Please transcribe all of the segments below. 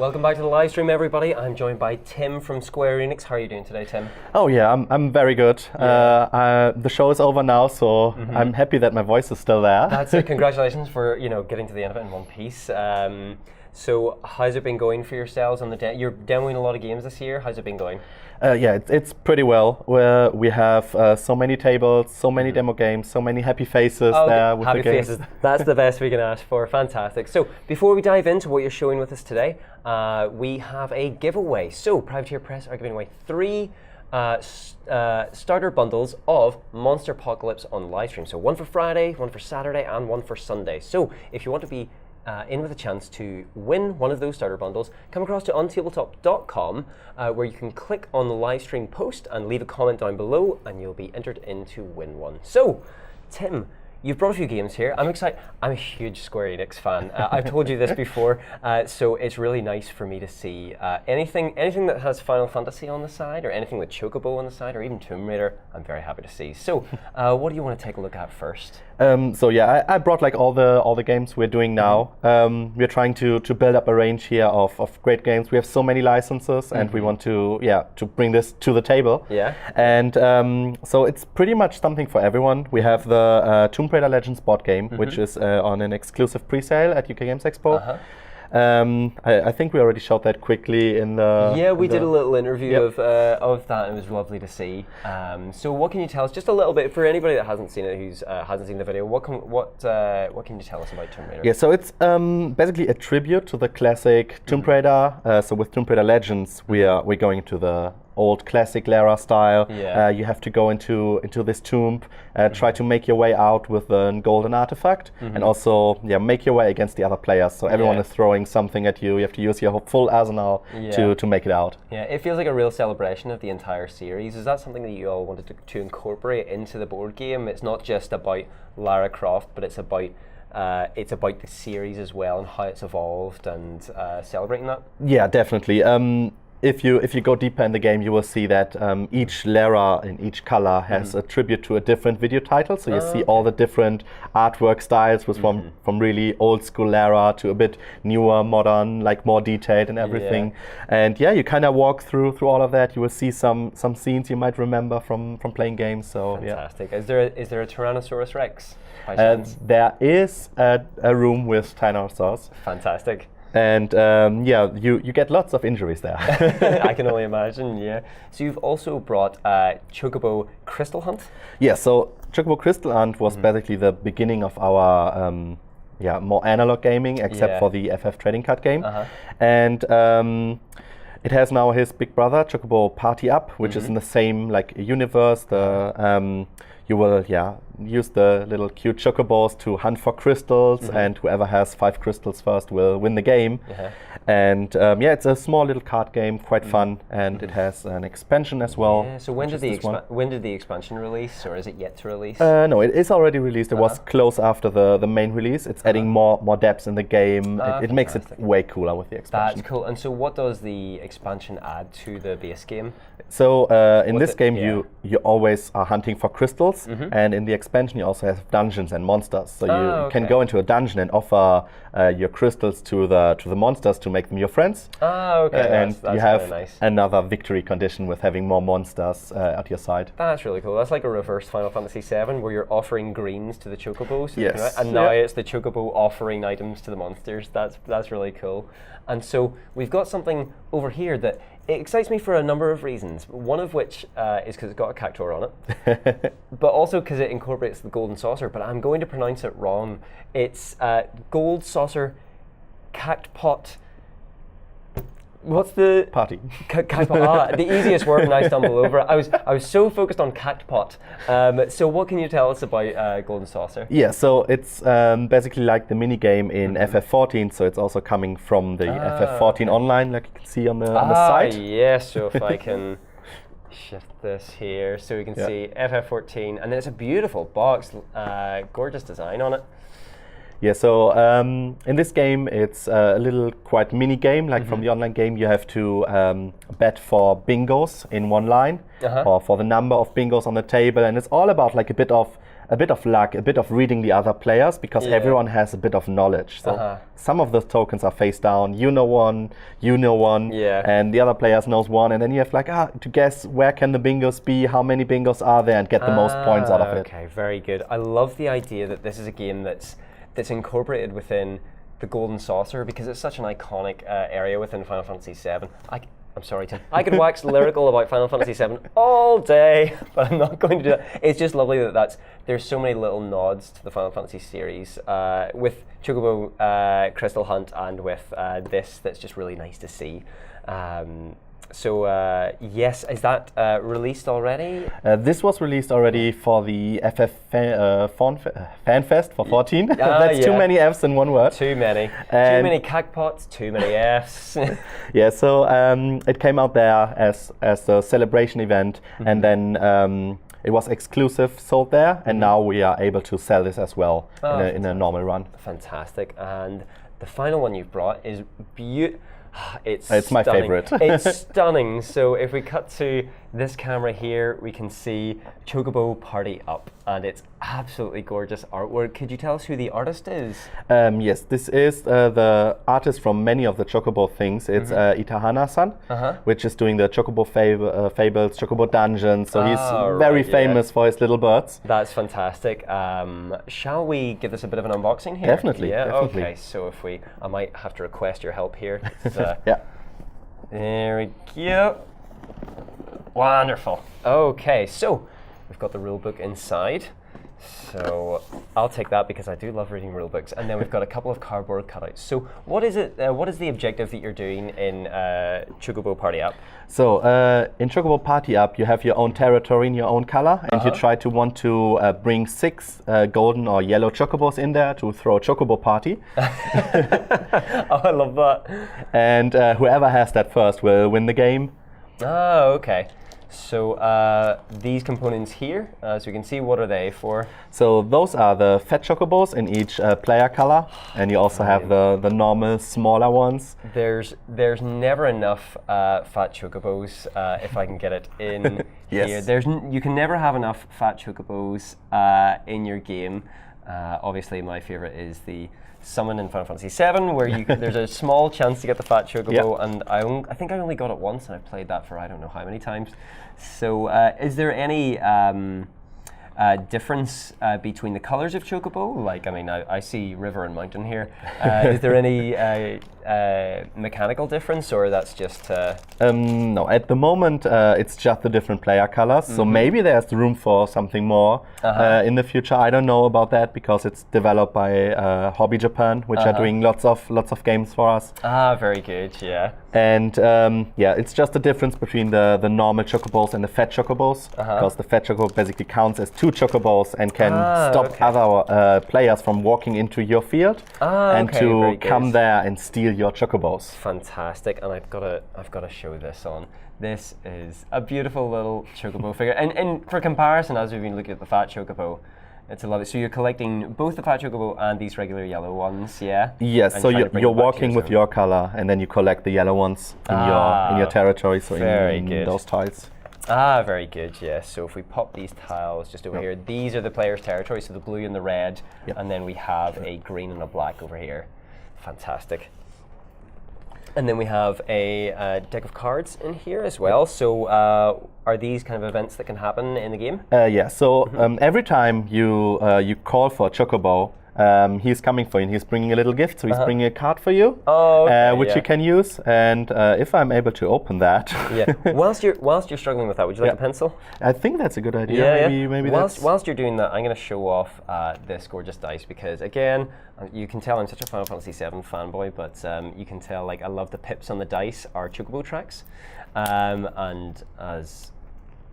Welcome back to the live stream, everybody. I'm joined by Tim from Square Enix. How are you doing today, Tim? Oh yeah, I'm very good. Yeah. The show is over now, so I'm happy that my voice is still there. That's it. Congratulations for getting to the end of it in one piece. So how's it been going for yourselves on the you're demoing a lot of games this year. How's it been going? Yeah, it's pretty well. We have so many tables, so many demo games, so many happy faces there with happy the games. faces. That's the best we can ask for. Fantastic. So before we dive into what you're showing with us today, we have a giveaway. So Privateer Press are giving away 3 starter bundles of Monster Apocalypse on livestream. So one for Friday, one for Saturday, and one for Sunday. So if you want to be in with a chance to win one of those starter bundles, come across to untabletop.com where you can click on the live stream post and leave a comment down below and you'll be entered in to win one. So, Tim, you've brought a few games here. I'm excited. I'm a huge Square Enix fan. I've told you this before, so it's really nice for me to see anything that has Final Fantasy on the side, or anything with Chocobo on the side, or even Tomb Raider. I'm very happy to see. So, what do you want to take a look at first? So yeah, I brought like all the games we're doing now. We're trying to build up a range here of great games. We have so many licenses, and we want to bring this to the table. Yeah. And so it's pretty much something for everyone. We have the Tomb Raider Legends board game, which is on an exclusive pre-sale at UK Games Expo. I think we already showed that quickly in the... Yeah, we did a little interview of that, and it was lovely to see. So what can you tell us, just a little bit, for anybody that hasn't seen it, who's hasn't seen the video, what can you tell us about Tomb Raider? Yeah, so it's basically a tribute to the classic Tomb Raider. So with Tomb Raider Legends, we're going to the old classic Lara style. Yeah. You have to go into this tomb, try to make your way out with a golden artifact, and also make your way against the other players. So everyone is throwing something at you. You have to use your full arsenal to make it out. Yeah, it feels like a real celebration of the entire series. Is that something that you all wanted to incorporate into the board game? It's not just about Lara Croft, but it's about the series as well and how it's evolved and celebrating that. Yeah, definitely. If you go deeper in the game, you will see that each Lara in each color has a tribute to a different video title. So you see all the different artwork styles, with from really old school Lara to a bit newer, modern, like more detailed and everything. And yeah, you kind of walk through all of that. You will see some scenes you might remember from playing games. So fantastic. Is there a Tyrannosaurus Rex? There is a room with Tyrannosaurus. Fantastic. And you get lots of injuries there. I can only imagine, yeah. So you've also brought Chocobo Crystal Hunt? Yeah, so Chocobo Crystal Hunt was basically the beginning of our more analog gaming, except for the FF trading card game. And it has now his big brother, Chocobo Party Up, which is in the same like universe. You will use the little cute chocobos to hunt for crystals, and whoever has 5 crystals first will win the game. And it's a small little card game, quite fun, and it has an expansion as well. Yeah, so when did the expansion release, or is it yet to release? No, it is already released. It was close after the main release. It's adding more depths in the game. It makes it way cooler with the expansion. That's cool. And so what does the expansion add to the base game? So in this game, you always are hunting for crystals, and in the expansion you also have dungeons and monsters. So you can go into a dungeon and offer your crystals to the monsters to make them your friends. And that's you have another victory condition with having more monsters at your side. That's really cool. That's like a reverse Final Fantasy VII, where you're offering greens to the chocobos. Yes. And now it's the chocobo offering items to the monsters. That's really cool. And so we've got something over here that it excites me for a number of reasons. One of which is because it's got a cactuar on it, but also because it incorporates the golden saucer. But I'm going to pronounce it wrong. It's gold saucer cactpot. What's the party? The easiest word, and I stumble over it. I was so focused on cactpot. So what can you tell us about Golden Saucer? Yeah, so it's basically like the mini game in FF14. So it's also coming from the FF14 online, like you can see on the site. Yes. So if I can shift this here, so we can see FF14, and it's a beautiful box, gorgeous design on it. Yeah, so in this game, it's a little quite mini game. Like from the online game, you have to bet for bingos in one line, or for the number of bingos on the table, and it's all about like a bit of a bit of luck, a bit of reading the other players, because everyone has a bit of knowledge. So some of the tokens are face down. You know one, and the other players knows one, and then you have like to guess where can the bingos be, how many bingos are there, and get the most points out of it. Okay, very good. I love the idea that this is a game that's incorporated within the Golden Saucer, because it's such an iconic area within Final Fantasy VII. I'm sorry, Tim. I could wax lyrical about Final Fantasy VII all day, but I'm not going to do that. It's just lovely that there's so many little nods to the Final Fantasy series with Chocobo Crystal Hunt and with this. That's just really nice to see. So yes, is that released already? This was released already for the FF FanFest for 14. That's too many Fs in one word. Too many. Too many cagpots, too many Fs. Yeah, so it came out there as a celebration event, and then it was exclusive sold there, and now we are able to sell this as well in a normal run. Fantastic. And the final one you've brought is beautiful. It's my favorite. It's stunning. So if we cut to this camera here, we can see Chocobo Party Up, and it's absolutely gorgeous artwork. Could you tell us who the artist is? Yes, this is the artist from many of the Chocobo things. It's Itahana-san, which is doing the Chocobo Fables, Chocobo Dungeons. So he's very famous for his little birds. That's fantastic. Shall we give this a bit of an unboxing here? Definitely. Yeah. Definitely. Okay. So I might have to request your help here. Yeah. There we go. Wonderful. Okay, so we've got the rulebook inside. So I'll take that because I do love reading rulebooks. And then we've got a couple of cardboard cutouts. So what is it? What is the objective that you're doing in Chocobo Party Up? So in Chocobo Party Up, you have your own territory in your own color, and you try to want to bring 6 golden or yellow chocobos in there to throw a chocobo party. Oh, I love that. And whoever has that first will win the game. Oh, okay. So these components here, as you can see, what are they for? So those are the fat chocobos in each player color, and you also have the normal smaller ones. There's never enough fat chocobos if I can get it in here. You can never have enough fat chocobos in your game. Obviously, my favorite is the summon in Final Fantasy VII, where there's a small chance to get the fat chocobo, and I think I only got it once, and I've played that for I don't know how many times. So is there any difference between the colors of chocobo? Like, I mean, I see river and mountain here. Is there any mechanical difference, or that's just... No, at the moment it's just the different player colors, so maybe there's room for something more in the future. I don't know about that because it's developed by Hobby Japan, which are doing lots of games for us. Ah, very good, yeah. And yeah, it's just the difference between the normal chocobos and the fat chocobos, because the fat chocobo basically counts as 2 chocobos and can stop other players from walking into your field and to come there and steal your chocobos. Fantastic, and I've got to show this on. This is a beautiful little chocobo figure, and for comparison, as we've been looking at the fat chocobo, it's a lovely. So you're collecting both the fat chocobo and these regular yellow ones, yeah? Yes. And so you're walking with your color, and then you collect the yellow ones in your territory. So in those tiles. Ah, very good. Yes. So if we pop these tiles just over here, these are the player's territory. So the blue and the red, and then we have a green and a black over here. Fantastic. And then we have a deck of cards in here as well. So are these kind of events that can happen in the game? Yeah, so every time you call for a chocobo, he's coming for you and he's bringing a little gift. So he's bringing a card for you, which you can use. And if I'm able to open that. Yeah. Whilst you're struggling with that, would you like a pencil? I think that's a good idea. Maybe whilst you're doing that, I'm going to show off this gorgeous dice because, again, you can tell I'm such a Final Fantasy VII fanboy, but you can tell like I love the pips on the dice are chocobo tracks. And as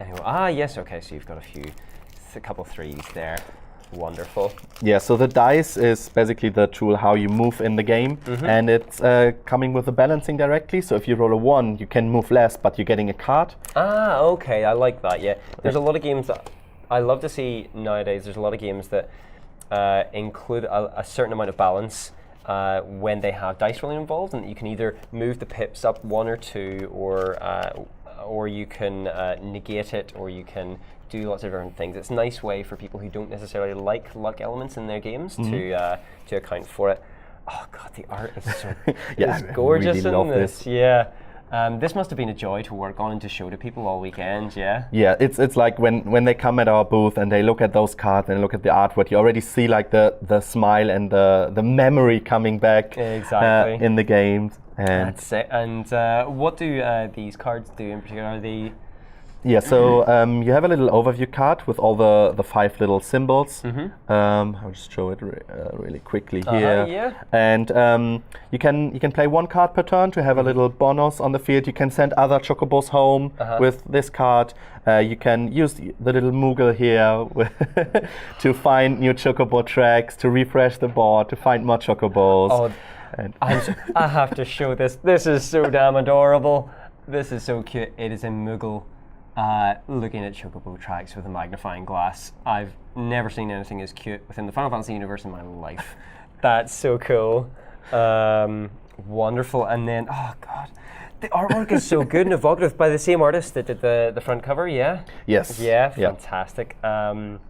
anyway, yes, okay, so you've got a couple 3s there. Wonderful. Yeah, so the dice is basically the tool how you move in the game, and it's coming with the balancing directly. So if you roll a 1, you can move less, but you're getting a card. Ah, okay, I like that. Yeah, there's a lot of games that I love to see nowadays. There's a lot of games that include a certain amount of balance when they have dice rolling involved, and you can either move the pips up 1 or 2, or you can negate it, or you can do lots of different things. It's a nice way for people who don't necessarily like luck elements in their games to account for it. Oh God, the art is so yeah, it's gorgeous really love in this. Yeah. This must have been a joy to work on and to show to people all weekend, yeah? Yeah, it's like when they come at our booth and they look at those cards and look at the artwork, you already see like the smile and the memory coming back exactly. In the games. And that's it. And what do these cards do in particular? Are they... Yeah, so you have a little overview card with all the 5 little symbols. I'll just show it really quickly here. Yeah. And you can play 1 card per turn to have a little bonus on the field. You can send other chocobos home with this card. You can use the little Moogle here to find new chocobo tracks, to refresh the board, to find more chocobos. Oh, I have to show this. This is so damn adorable. This is so cute. It is a Moogle. Looking at chocobo tracks with a magnifying glass. I've never seen anything as cute within the Final Fantasy universe in my life. That's so cool. Wonderful. And then, oh God, the artwork is so good and evocative by the same artist that did the front cover, yeah? Yes. Yeah, fantastic. Has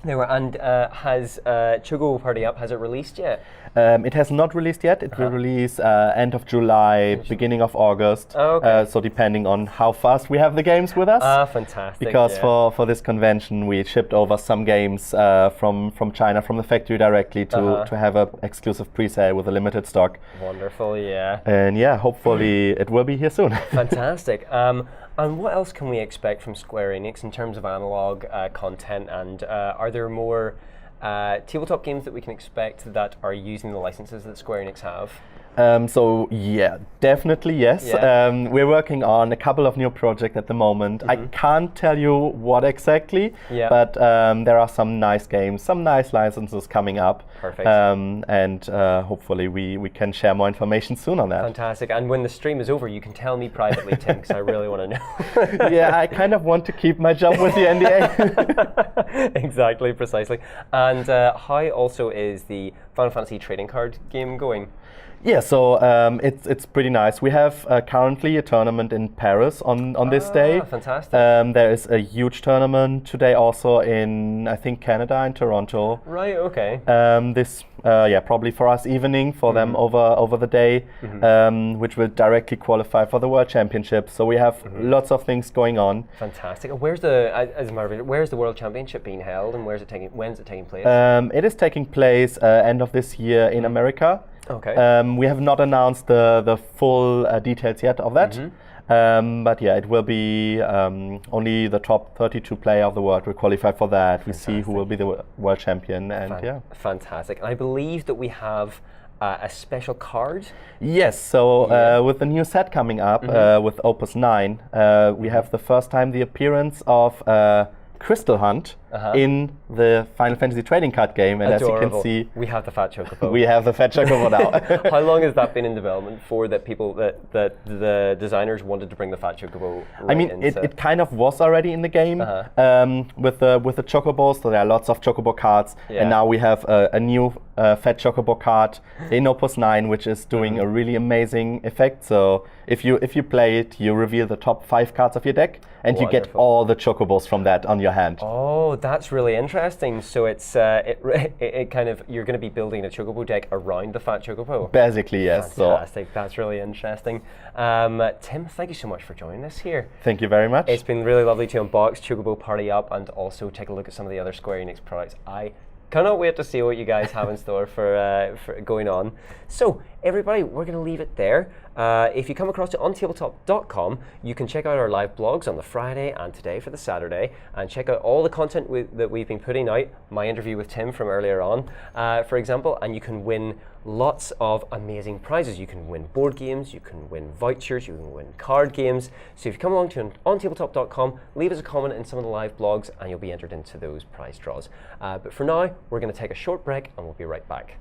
Chocobo Party Up, has it released yet? It has not released yet. It will release end of July, beginning of August. Oh, okay. So depending on how fast we have the games with us. Fantastic. Because for this convention we shipped over some games from China, from the factory directly to have an exclusive pre-sale with a limited stock. Wonderful, yeah. And yeah, hopefully it will be here soon. Fantastic. And what else can we expect from Square Enix in terms of analog content? And are there more tabletop games that we can expect that are using the licenses that Square Enix have? So yeah, definitely yes. Yeah. We're working on a couple of new projects at the moment. I can't tell you what exactly, but there are some nice games, some nice licenses coming up. Perfect. And hopefully we can share more information soon on that. Fantastic. And when the stream is over, you can tell me privately, Tim, because I really want to know. Yeah, I kind of want to keep my job with the NDA. Exactly, precisely. And how also is the Final Fantasy trading card game going? Yeah, so it's pretty nice. We have currently a tournament in Paris on this day. Fantastic. There is a huge tournament today also in, I think, Canada, in Toronto. Right, okay. This, probably for us evening, for them over the day, which will directly qualify for the World Championship. So we have lots of things going on. Fantastic. Where's the World Championship being held, and when's it taking place? It is taking place end of this year in America. Okay. We have not announced the full details yet of that, but yeah, it will be only the top 32 player of the world will qualify for that. We see who will be the world champion, and Fantastic. And I believe that we have a special card. Yes, so with the new set coming up with Opus 9, we have the first time the appearance of Crystal Hunt in the Final Fantasy trading card game, and Adorable. as you can see, we have the Fat Chocobo. We have the Fat Chocobo now. How long has that been in development for? That the designers wanted to bring the Fat Chocobo. Right, I mean, it kind of was already in the game with the Chocobos. So there are lots of Chocobo cards, and now we have a new Fat Chocobo card in Opus 9, which is doing a really amazing effect. So if you play it, you reveal the top 5 cards of your deck, and you get all the Chocobos from that on your hand. Oh, that's really interesting. So it's it kind of, you're going to be building a Chocobo deck around the Fat Chocobo. Basically, yes. Fantastic. That's really interesting. Tim, thank you so much for joining us here. Thank you very much. It's been really lovely to unbox Chocobo Party Up and also take a look at some of the other Square Enix products. I cannot wait to see what you guys have in store for going on. So everybody, we're going to leave it there. If you come across to ontabletop.com, you can check out our live blogs on the Friday and today for the Saturday, and check out all the content that we've been putting out. My interview with Tim from earlier on, for example, and you can win lots of amazing prizes. You can win board games, you can win vouchers, you can win card games. So if you come along to ontabletop.com, leave us a comment in some of the live blogs and you'll be entered into those prize draws. But for now, we're going to take a short break and we'll be right back.